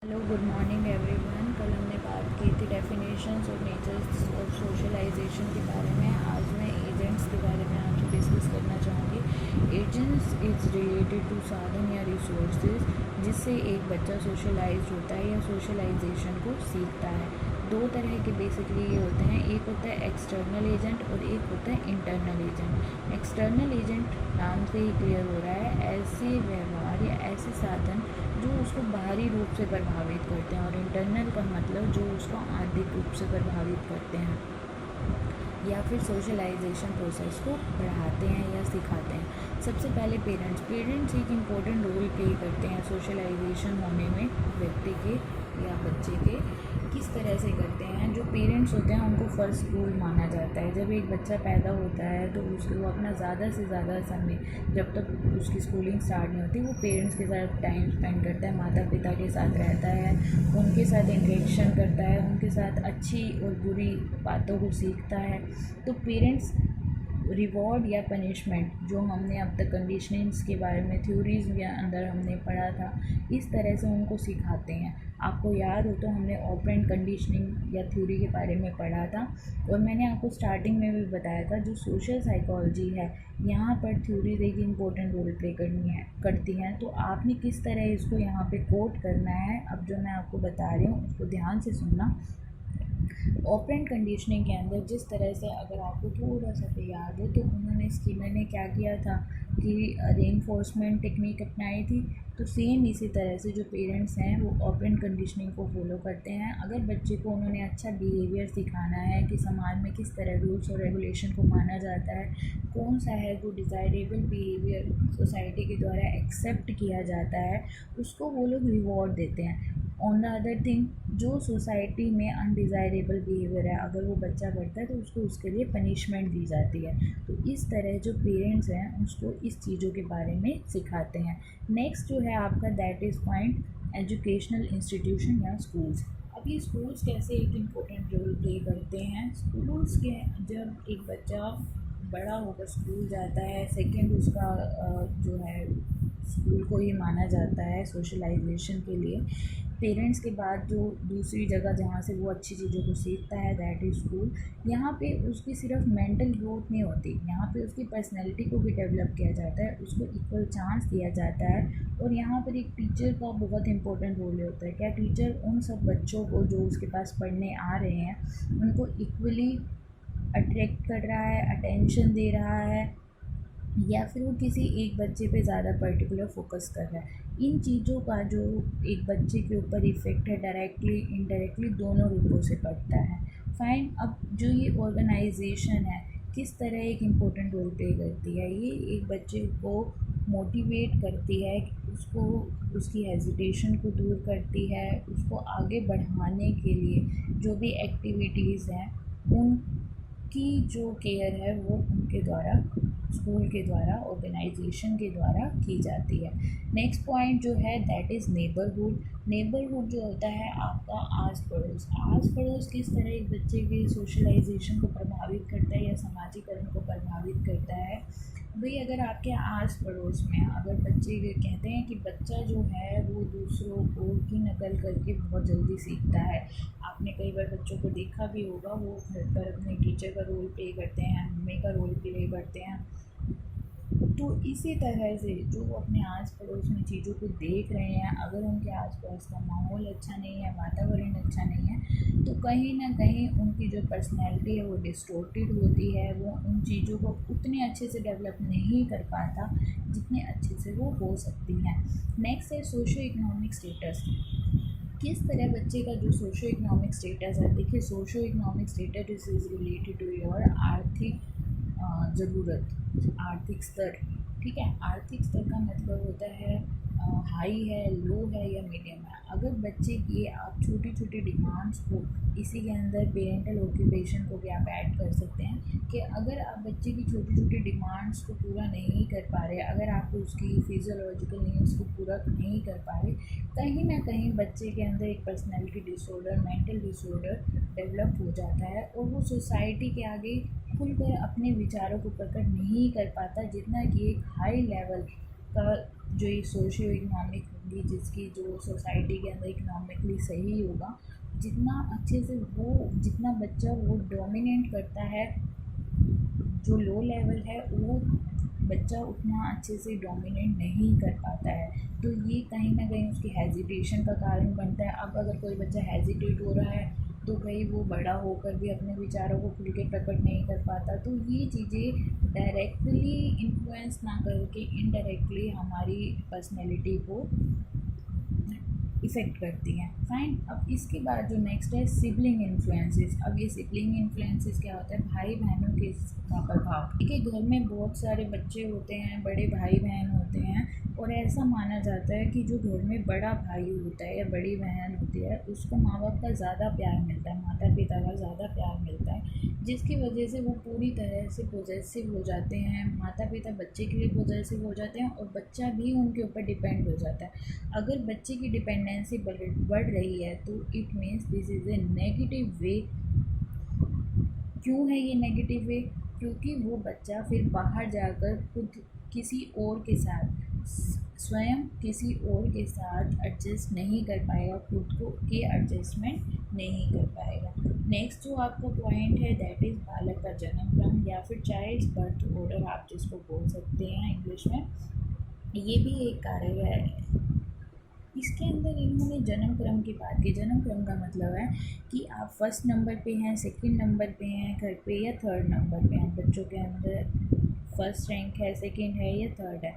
Hello, good morning everyone. कल हमने बात की थी डेफिनेशंस और नेचर्स ऑफ सोशलाइजेशन के बारे में। आज मैं एजेंट्स के बारे में आपसे डिस्कस करना चाहूँगी। एजेंट्स इज़ रिलेटेड टू साधन या रिसोर्सेज जिससे एक बच्चा सोशलाइज होता है या सोशलाइजेशन को सीखता है। दो तरह के बेसिकली ये होते हैं, एक होता है एक्सटर्नल एजेंट और एक होता है इंटरनल एजेंट। एक्सटर्नल एजेंट नाम से ही क्लियर हो रहा है, ऐसे व्यवहार या ऐसे साधन जो उसको बाहरी रूप से प्रभावित करते हैं, और इंटरनल का मतलब जो उसको आंतरिक रूप से प्रभावित करते हैं या फिर सोशलाइजेशन प्रोसेस को बढ़ाते हैं या सिखाते हैं। सबसे पहले पेरेंट्स एक इम्पोर्टेंट रोल प्ले करते हैं सोशलाइजेशन होने में व्यक्ति के या बच्चे के। किस तरह से करते हैं? जो पेरेंट्स होते हैं उनको फर्स्ट रूल माना जाता है। जब एक बच्चा पैदा होता है तो उसको अपना ज़्यादा से ज़्यादा समय, जब तक उसकी स्कूलिंग स्टार्ट नहीं होती, वो पेरेंट्स के साथ टाइम स्पेंड करता है, माता पिता के साथ रहता है, उनके साथ इंटरेक्शन करता है, उनके साथ अच्छी और बुरी बातों को सीखता है। तो पेरेंट्स रिवॉर्ड या पनिशमेंट, जो हमने अब तक कंडीशनिंग्स के बारे में थ्योरीज के अंदर हमने पढ़ा था, इस तरह से उनको सिखाते हैं। आपको याद हो तो हमने ऑपरेंट कंडीशनिंग या थ्योरी के बारे में पढ़ा था, और मैंने आपको स्टार्टिंग में भी बताया था जो सोशल साइकोलॉजी है, यहाँ पर थ्योरीज एक इम्पोर्टेंट रोल प्ले करती हैं। तो आपने किस तरह इसको यहाँ पे कोट करना है, अब जो मैं आपको बता रही हूँ उसको ध्यान से सुनना। ऑपरेंट कंडीशनिंग के अंदर जिस तरह से, अगर आपको थोड़ा सा तो याद हो, तो उन्होंने स्किनर ने क्या किया था कि रेनफोर्समेंट टेक्निक अपनाई थी। तो सेम इसी तरह से जो पेरेंट्स हैं वो ऑपरेंट कंडीशनिंग को फॉलो करते हैं। अगर बच्चे को उन्होंने अच्छा बिहेवियर सिखाना है कि समाज में किस तरह रूल्स और रेगुलेशन को माना जाता है, कौन सा है जो डिज़ायरेबल बिहेवियर सोसाइटी के द्वारा एक्सेप्ट किया जाता है, उसको वो लोग रिवॉर्ड देते हैं। ऑन द अदर थिंग, जो सोसाइटी में अनडिज़ायरेबल बिहेवियर है, अगर वो बच्चा करता है तो उसको उसके लिए पनिशमेंट दी जाती है। तो इस तरह जो पेरेंट्स हैं उसको इस चीज़ों के बारे में सिखाते हैं। नेक्स्ट जो है आपका, that is point educational institution या स्कूल्स। अब ये स्कूल्स कैसे एक इम्पोर्टेंट रोल प्ले करते हैं? स्कूल्स के, जब एक बच्चा बड़ा होकर स्कूल जाता है, सेकंड उसका जो है स्कूल को ही माना जाता है सोशलाइजेशन के लिए। पेरेंट्स के बाद जो दूसरी जगह जहाँ से वो अच्छी चीज़ों को सीखता है, दैट इज़ स्कूल। यहाँ पे उसकी सिर्फ मेंटल ग्रोथ नहीं होती, यहाँ पे उसकी पर्सनैलिटी को भी डेवलप किया जाता है, उसको इक्वल चांस दिया जाता है। और यहाँ पर एक टीचर का बहुत इंपॉर्टेंट रोल होता है। क्या टीचर उन सब बच्चों को जो उसके पास पढ़ने आ रहे हैं उनको इक्वली अट्रैक्ट कर रहा है, अटेंशन दे रहा है, या फिर वो किसी एक बच्चे पे ज़्यादा पर्टिकुलर फोकस कर रहा है। इन चीज़ों का जो एक बच्चे के ऊपर इफ़ेक्ट है, डायरेक्टली इनडायरेक्टली दोनों रूपों से पड़ता है। फाइन। अब जो ये ऑर्गेनाइजेशन है किस तरह एक इम्पोर्टेंट रोल प्ले करती है, ये एक बच्चे को मोटिवेट करती है, उसको उसकी हेजिटेशन को दूर करती है, उसको आगे बढ़ाने के लिए जो भी एक्टिविटीज़ हैं उनकी जो केयर है वो उनके द्वारा, स्कूल के द्वारा, ऑर्गेनाइजेशन के द्वारा की जाती है। नेक्स्ट पॉइंट जो है, दैट इज़ नेबरहुड। नेबरहुड जो होता है आपका आस पड़ोस। आस पड़ोस किस तरह एक बच्चे के सोशलाइजेशन को प्रभावित करता है या समाजीकरण को प्रभावित करता है? भाई, अगर आपके आस पड़ोस में अगर बच्चे कहते हैं कि बच्चा जो है वो दूसरों को की नकल करके बहुत जल्दी सीखता है। आपने कई बार बच्चों को देखा भी होगा, वो घर पर अपने टीचर का रोल प्ले करते हैं, मम्मी का रोल प्ले करते हैं। तो इसी तरह से जो वो अपने आस पड़ोस में चीज़ों को देख रहे हैं, अगर उनके आस पास का माहौल अच्छा नहीं है, वातावरण अच्छा नहीं है, तो कहीं ना कहीं उनकी जो पर्सनैलिटी है वो डिस्टोर्टेड होती है, वो उन चीज़ों को उतने अच्छे से डेवलप नहीं कर पाता जितने अच्छे से वो हो सकती हैं। नेक्स्ट है सोशो इकोनॉमिक स्टेटस। किस तरह बच्चे का जो सोशो इकोनॉमिक स्टेटस है, देखिए socio economic status is related to your आर्थिक ज़रूरत, आर्थिक स्तर। ठीक है, आर्थिक स्तर का मतलब होता है हाई है, लो है या मीडियम है। अगर बच्चे की आप छोटी छोटी डिमांड्स को, इसी के अंदर पेरेंटल ऑक्यूपेशन को भी आप ऐड कर सकते हैं कि अगर आप बच्चे की छोटी छोटी डिमांड्स को पूरा नहीं कर पा रहे, अगर आप उसकी फिजियोलॉजिकल नीड्स को पूरा नहीं कर पा रहे, कहीं ना कहीं बच्चे के अंदर एक personality disorder, mental disorder develop हो जाता है, और वो सोसाइटी के आगे खुलकर अपने विचारों को प्रकट नहीं कर पाता, जितना कि एक हाई लेवल का जो ये सोशियो इकोनॉमिक होगी, जिसकी जो सोसाइटी के अंदर इकोनॉमिकली सही होगा, जितना अच्छे से वो जितना बच्चा वो डोमिनेट करता है, जो लो लेवल है वो बच्चा उतना अच्छे से डोमिनेट नहीं कर पाता है। तो ये कहीं ना कहीं उसकी हेजिटेशन का कारण बनता है। अब अगर कोई बच्चा हेजिटेट हो रहा है तो भाई वो बड़ा होकर भी अपने विचारों को खुल के प्रकट नहीं कर पाता। तो ये चीज़ें डायरेक्टली इन्फ्लुएंस ना करके इनडायरेक्टली हमारी पर्सनैलिटी को इफ़ेक्ट करती हैं। फाइन। अब इसके बाद जो नेक्स्ट है सिबलिंग इन्फ्लुएंसेस। अब ये सिबलिंग इन्फ्लुएंसेस क्या होता है? भाई बहनों के का प्रभाव। ठीक है, घर में बहुत सारे बच्चे होते हैं, बड़े भाई बहन होते हैं, और ऐसा माना जाता है कि जो घर में बड़ा भाई होता है या बड़ी बहन होती है उसको माँ बाप का ज़्यादा प्यार मिलता है, माता पिता का ज़्यादा प्यार मिलता है, जिसकी वजह से वो पूरी तरह से पॉजेसिव हो जाते हैं। माता पिता बच्चे के लिए पॉजेसिव हो जाते हैं और बच्चा भी उनके ऊपर डिपेंड हो जाता है। अगर बच्चे की डिपेंडेंसी बढ़ रही है तो it means this is a negative way. क्यों है ये नेगेटिव वे? क्योंकि वो बच्चा फिर बाहर जाकर खुद किसी और के साथ स्वयं किसी और के साथ एडजस्ट नहीं कर पाएगा, खुद को के एडजस्टमेंट नहीं कर पाएगा। नेक्स्ट जो आपका पॉइंट है दैट इज़ बालक का जन्म क्रम या फिर चाइल्ड्स बर्थ ऑर्डर, आप जिसको बोल सकते हैं इंग्लिश में। ये भी एक कार्य है। इसके अंदर इन्होंने जन्म क्रम की बात की। जन्म क्रम का मतलब है कि आप फर्स्ट नंबर पे हैं, सेकंड नंबर पे हैं घर पे, या थर्ड नंबर पे हैं। बच्चों के अंदर फर्स्ट रैंक है, सेकंड है या थर्ड है।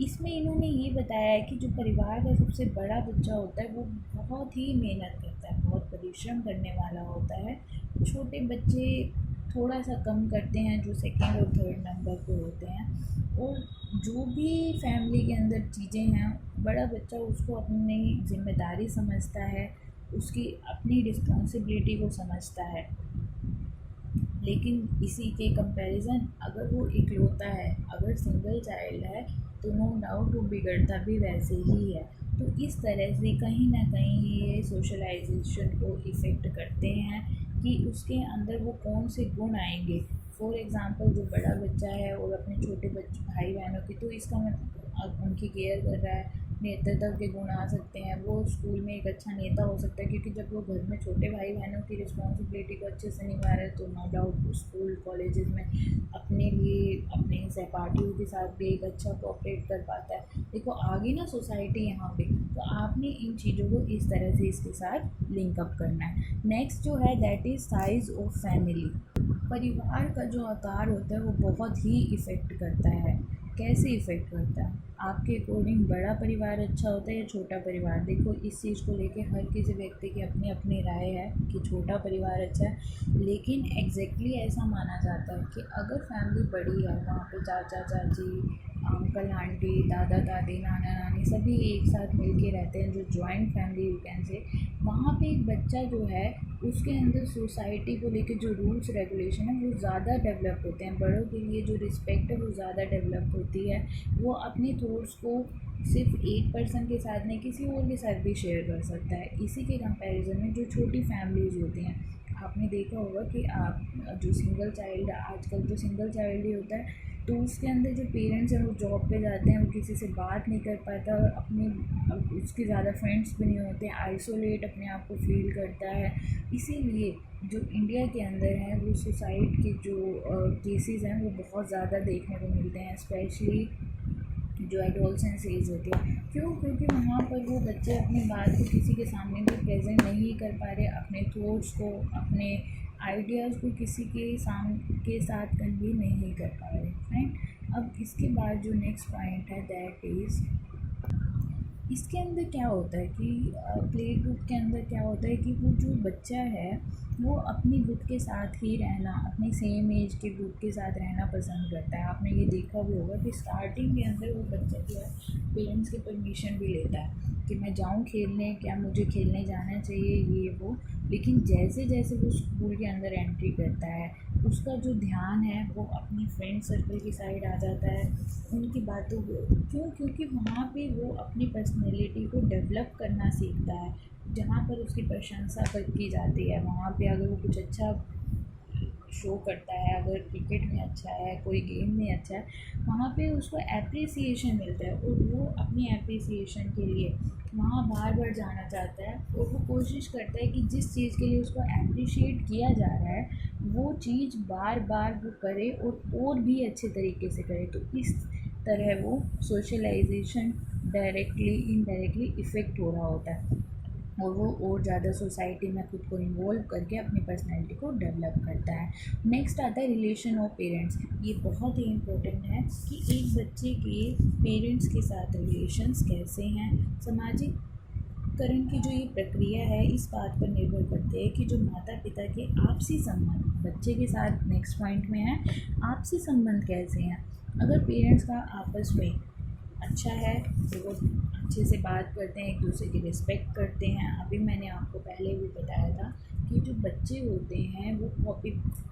इसमें इन्होंने ये बताया है कि जो परिवार का सबसे बड़ा बच्चा होता है वो बहुत ही मेहनत करता है, बहुत परिश्रम करने वाला होता है। छोटे बच्चे थोड़ा सा कम करते हैं जो सेकंड और थर्ड नंबर पे होते हैं। और जो भी फैमिली के अंदर चीज़ें हैं, बड़ा बच्चा उसको अपनी जिम्मेदारी समझता है, उसकी अपनी रिस्पॉन्सिबिलिटी को समझता है। लेकिन इसी के कंपैरिजन अगर वो इकलौता है, अगर सिंगल चाइल्ड है, तो नो डाउट वो बिगड़ता भी वैसे ही है। तो इस तरह से कहीं ना कहीं ये सोशलाइजेशन को इफ़ेक्ट करते हैं कि उसके अंदर वो कौन से गुण आएंगे। फॉर एग्ज़ाम्पल जो बड़ा बच्चा है और अपने छोटे बच्चे भाई बहनों की, तो इसका मतलब अब उनकी केयर कर रहा है, नेतृत्व के गुण आ सकते हैं, वो स्कूल में एक अच्छा नेता हो सकता है, क्योंकि जब वो घर में छोटे भाई बहनों की रिस्पॉन्सिबिलिटी को अच्छे से निभा रहे हैं तो नो डाउट स्कूल कॉलेजेस में अपने लिए अपने सहपाठियों के साथ भी एक अच्छा कोऑपरेट कर पाता है। देखो आगे ना सोसाइटी यहाँ पे, तो आपने इन चीज़ों को इस तरह से इसके साथ लिंकअप करना है। नेक्स्ट जो है that is size of family. परिवार का जो आकार होता है वो बहुत ही इफ़ेक्ट करता है। कैसे इफ़ेक्ट करता है? आपके अकॉर्डिंग बड़ा परिवार अच्छा होता है या छोटा परिवार? देखो इस चीज़ को लेके हर किसी व्यक्ति की अपनी अपनी राय है कि छोटा परिवार अच्छा है, लेकिन एग्जैक्टली ऐसा माना जाता है कि अगर फैमिली बड़ी है, वहाँ पे चाचा चाची, अंकल आंटी, दादा दादी, नाना नानी सभी एक साथ मिल के रहते हैं, जो joint family you can say, वहाँ पे एक बच्चा जो है उसके अंदर सोसाइटी को लेके जो रूल्स रेगुलेशन है वो ज़्यादा डेवलप होते हैं। बड़ों के लिए जो रिस्पेक्ट है वो ज़्यादा डेवलप होती है। वो अपनी थॉट्स को सिर्फ एक पर्सन के साथ नहीं, किसी और के साथ भी शेयर कर सकता है। इसी के कंपैरिजन में जो छोटी फैमिलीज़ होती हैं, आपने देखा होगा कि आप जो सिंगल चाइल्ड, आजकल तो सिंगल चाइल्ड ही होता है, तो उसके अंदर जो पेरेंट्स हैं वो जॉब पे जाते हैं, वो किसी से बात नहीं कर पाता, अपनी उसके ज़्यादा फ्रेंड्स भी नहीं होते, आइसोलेट अपने आप को फील करता है। इसीलिए जो इंडिया के अंदर है वो सुसाइड के जो केसेस हैं वो बहुत ज़्यादा देखने को मिलते हैं, स्पेशली जो एडोलसेंस एज होती है। क्यों? क्योंकि वहाँ पर वो बच्चे अपनी बात को किसी के सामने भी प्रेजेंट नहीं कर पा रहे, अपने थॉट्स को, अपने आइडियाज़ को किसी के साथ कन्वे नहीं कर पा रहे। राइट। अब इसके बाद जो नेक्स्ट पॉइंट है दैट इज़, इसके अंदर क्या होता है कि प्ले ग्रुप के अंदर क्या होता है कि वो जो बच्चा है वो अपनी ग्रुप के साथ ही रहना, अपनी सेम एज के ग्रुप के साथ रहना पसंद करता है। आपने ये देखा भी होगा कि स्टार्टिंग के अंदर वो बच्चा जो है पेरेंट्स की परमिशन भी लेता है कि मैं जाऊँ खेलने, क्या मुझे खेलने जाना चाहिए, ये वो। लेकिन जैसे जैसे वो स्कूल के अंदर एंट्री करता है उसका जो ध्यान है वो अपनी फ्रेंड सर्कल की साइड आ जाता है, उनकी बातों को। क्यों? क्योंकि वहाँ पे वो अपनी पर्सनैलिटी को डेवलप करना सीखता है। जहाँ पर उसकी प्रशंसा की जाती है, वहाँ पे अगर वो कुछ अच्छा शो करता है, अगर क्रिकेट में अच्छा है, कोई गेम में अच्छा है, वहाँ पे उसको एप्रिसिएशन मिलता है और वो अपनी एप्रिसिएशन के लिए वहाँ बार बार जाना चाहता है और वो कोशिश करता है कि जिस चीज़ के लिए उसको एप्रिशिएट किया जा रहा है वो चीज़ बार बार वो करे और भी अच्छे तरीके से करे। तो इस तरह वो सोशलाइजेशन डायरेक्टली इनडायरेक्टली इफ़ेक्ट हो रहा होता है और वो और ज़्यादा सोसाइटी में खुद को इन्वॉल्व करके अपनी पर्सनैलिटी को डेवलप करता है। नेक्स्ट आता है रिलेशन ऑफ पेरेंट्स। ये बहुत ही इम्पोर्टेंट है कि एक बच्चे के पेरेंट्स के साथ रिलेशंस कैसे हैं। सामाजिक करण की जो ये प्रक्रिया है इस बात पर निर्भर करती है कि जो माता पिता के आपसी संबंध बच्चे के साथ नेक्स्ट पॉइंट में है, आपसी संबंध कैसे हैं। अगर पेरेंट्स का आपस में अच्छा है तो वो अच्छे से बात करते हैं, एक दूसरे की रिस्पेक्ट करते हैं। अभी मैंने आपको पहले भी बताया था कि जो बच्चे होते हैं वो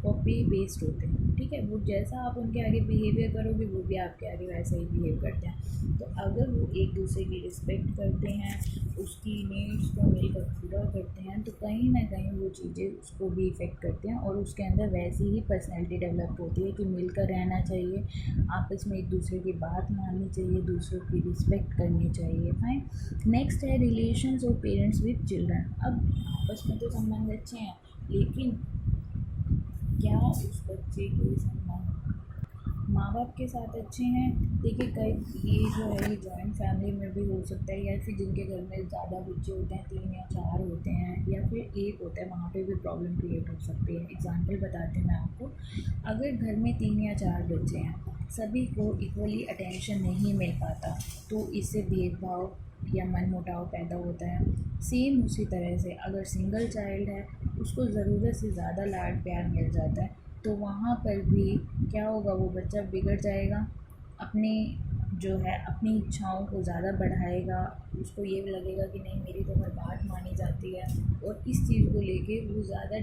कॉपी बेस्ड होते हैं, ठीक है। वो जैसा आप उनके आगे बिहेवियर करोगे वो भी आपके आगे वैसा ही बिहेव करते हैं। तो अगर वो एक दूसरे की रिस्पेक्ट करते हैं, उसकी नीड्स को मिलकर पूरा करते हैं, तो कहीं ना कहीं वो चीज़ें उसको भी इफ़ेक्ट करते हैं और उसके अंदर वैसी ही पर्सनैलिटी डेवलप होती है कि मिलकर रहना चाहिए, आपस में एक दूसरे की बात माननी चाहिए, दूसरों की रिस्पेक्ट करनी चाहिए। फाइन। नेक्स्ट है relations of parents with children. अब आपस में तो संबंध अच्छे हैं, लेकिन क्या उस बच्चे के संबंध माँ बाप के साथ अच्छे हैं। देखिए कई ये जो है ये जॉइंट फैमिली में भी हो सकता है, या फिर जिनके घर में ज़्यादा बच्चे होते हैं, 3 या 4 होते हैं, या फिर एक होता है, वहाँ पे भी प्रॉब्लम क्रिएट हो सकती है। एग्जांपल बताते हैं मैं आपको। अगर घर में 3 या 4 बच्चे हैं, सभी को इक्वली अटेंशन नहीं मिल पाता, तो इससे भेदभाव या मनमुटाव पैदा होता है। सेम उसी तरह से अगर सिंगल चाइल्ड है, उसको ज़रूरत से ज़्यादा लाड प्यार मिल जाता है, तो वहाँ पर भी क्या होगा, वो बच्चा बिगड़ जाएगा, अपनी जो है अपनी इच्छाओं को ज़्यादा बढ़ाएगा। उसको ये लगेगा कि नहीं मेरी तो हर बात मानी जाती है, और इस चीज़ को लेके वो ज़्यादा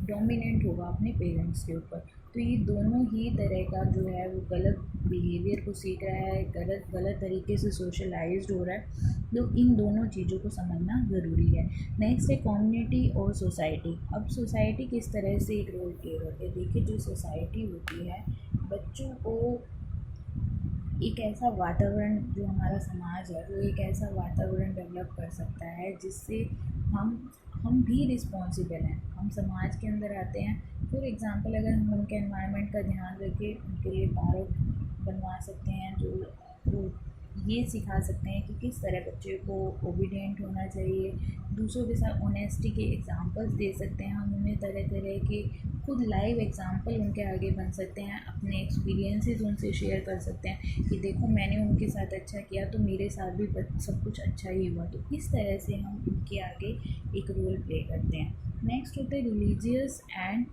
डोमिनेंट होगा अपने पेरेंट्स के ऊपर। तो ये दोनों ही तरह का जो है वो गलत बिहेवियर को सीख रहा है, गलत तरीके से सोशलाइज्ड हो रहा है। तो इन दोनों चीज़ों को समझना ज़रूरी है। नेक्स्ट है कम्युनिटी और सोसाइटी। अब सोसाइटी किस तरह से एक रोल प्ले करती है। देखिए जो सोसाइटी होती है, बच्चों को एक ऐसा वातावरण, जो हमारा समाज है वो एक ऐसा वातावरण डेवलप कर सकता है जिससे हम भी रिस्पॉन्सिबल हैं, हम समाज के अंदर आते हैं। फॉर एग्ज़ाम्पल अगर हम उनके एनवायरनमेंट का ध्यान रखें, उनके लिए पार्क बनवा सकते हैं, जो वो ये सिखा सकते हैं कि किस तरह बच्चे को ओबीडिएंट होना चाहिए, दूसरों के साथ ऑनेस्टी के एग्जांपल्स दे सकते हैं। हम उन्हें तरह तरह के खुद लाइव एग्जांपल उनके आगे बन सकते हैं, अपने एक्सपीरियंसेस उनसे शेयर कर सकते हैं कि देखो मैंने उनके साथ अच्छा किया तो मेरे साथ भी सब कुछ अच्छा ही हुआ। तो इस तरह से हम उनके आगे एक रोल प्ले करते हैं। नेक्स्ट होते हैं रिलीजियस एंड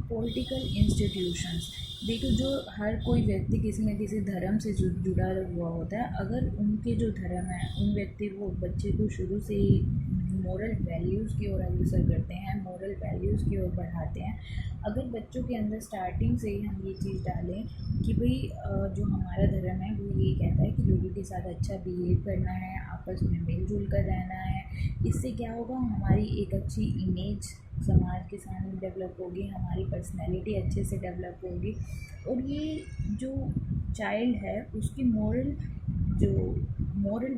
पॉलिटिकल इंस्टीट्यूशंस। देखो जो हर कोई व्यक्ति किसी न किसी धर्म से जुड़ा हुआ होता है। अगर उनके जो धर्म है उन व्यक्ति वो बच्चे को शुरू से ही मॉरल वैल्यूज़ की ओर अग्रसर करते हैं, मॉरल वैल्यूज़ की ओर बढ़ाते हैं। अगर बच्चों के अंदर स्टार्टिंग से ही हम ये चीज़ डालें कि भाई जो हमारा धर्म है वो ये कहता है कि लोगों के साथ अच्छा बिहेव करना है, आपस में मिलजुल कर रहना है, इससे क्या होगा, हमारी एक अच्छी इमेज समाज के सामने डेवलप होगी, हमारी पर्सनैलिटी अच्छे से डेवलप होगी, और ये जो चाइल्ड है उसकी मॉरल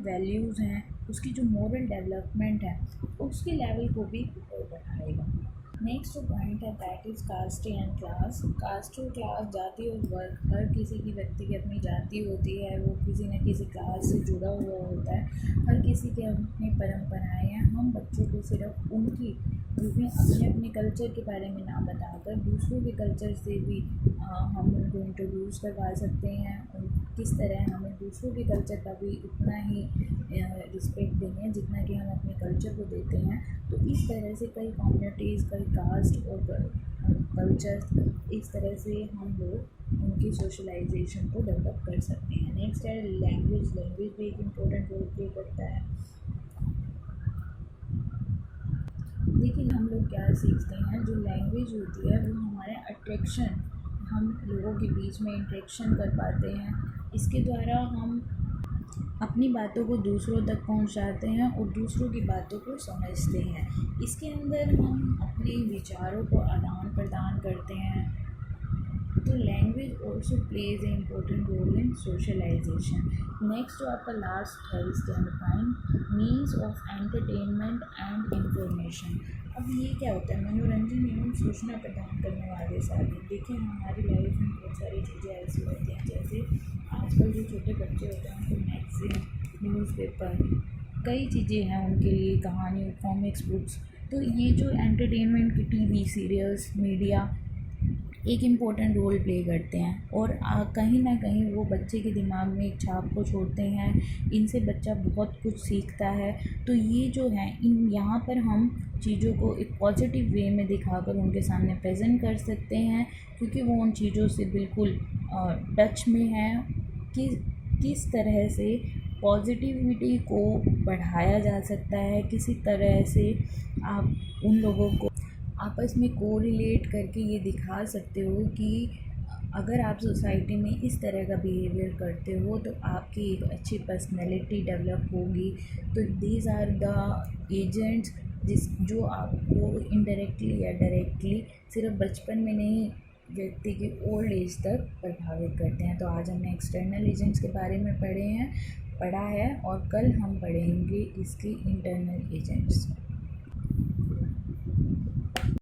वैल्यूज़ हैं, उसकी जो मॉरल डेवलपमेंट है उसके लेवल को भी ऊपर बढ़ाएगा। नेक्स्ट जो पॉइंट है that is caste and class. Caste और क्लास, जाति और वर्ग, हर किसी की व्यक्ति की अपनी जाति होती है, वो किसी न किसी क्लास से जुड़ा हुआ होता है, हर किसी की अपनी परंपराएं हैं। हम बच्चों को सिर्फ उनकी अपने अपने कल्चर के बारे में ना बताकर दूसरों के कल्चर से भी हम उनको इंट्रोड्यूस करवा सकते हैं। किस तरह हमें दूसरों के कल्चर का भी उतना ही रिस्पेक्ट देंगे जितना कि हम अपने कल्चर को देते हैं। तो इस तरह से कई कम्युनिटीज़, कई कास्ट और कल्चर, इस तरह से हम लोग उनकी सोशलाइजेशन को डेवलप कर सकते हैं। नेक्स्ट है लैंग्वेज। लैंग्वेज भी एक इम्पोर्टेंट रोल प्ले करता है। देखिए हम लोग क्या सीखते हैं, जो लैंग्वेज होती है वो हमारे अट्रैक्शन, हम लोगों के बीच में इंटरेक्शन कर पाते हैं, इसके द्वारा हम अपनी बातों को दूसरों तक पहुंचाते हैं और दूसरों की बातों को समझते हैं। इसके अंदर हम अपने विचारों को आदान प्रदान करते हैं। तो language also plays a important role in socialisation. Next जो आपका लास्ट है इसके अंदर point, means of entertainment and information. अब ये क्या होता है, मनोरंजन एवं सूचना प्रदान करने वाले साधन। देखिए हमारी लाइफ में बहुत सारी चीज़ें ऐसी होती हैं, जैसे आजकल जो छोटे बच्चे होते हैं उनको मैगज़ीन, न्यूज़पेपर, कई चीज़ें हैं उनके लिए, कहानी, कॉमिक्स बुक्स। तो ये जो एंटरटेनमेंट की टीवी सीरियल्स, मीडिया एक इम्पोर्टेंट रोल प्ले करते हैं और कहीं ना कहीं वो बच्चे के दिमाग में एक छाप को छोड़ते हैं। इनसे बच्चा बहुत कुछ सीखता है। तो ये जो है इन यहाँ पर हम चीज़ों को एक पॉजिटिव वे में दिखाकर उनके सामने प्रेजेंट कर सकते हैं, क्योंकि वो उन चीज़ों से बिल्कुल टच में है कि किस तरह से पॉजिटिविटी को बढ़ाया जा सकता है, किसी तरह से आप उन लोगों को आपस में कोरिलेट करके ये दिखा सकते हो कि अगर आप सोसाइटी में इस तरह का बिहेवियर करते हो तो आपकी एक अच्छी पर्सनैलिटी डेवलप होगी। तो दीज आर द एजेंट्स जो आपको इनडायरेक्टली या डायरेक्टली सिर्फ बचपन में नहीं, व्यक्ति की ओल्ड एज तक प्रभावित करते हैं। तो आज हमने एक्सटर्नल एजेंट्स के बारे में पढ़ा है और कल हम पढ़ेंगे इसके इंटरनल एजेंट्स।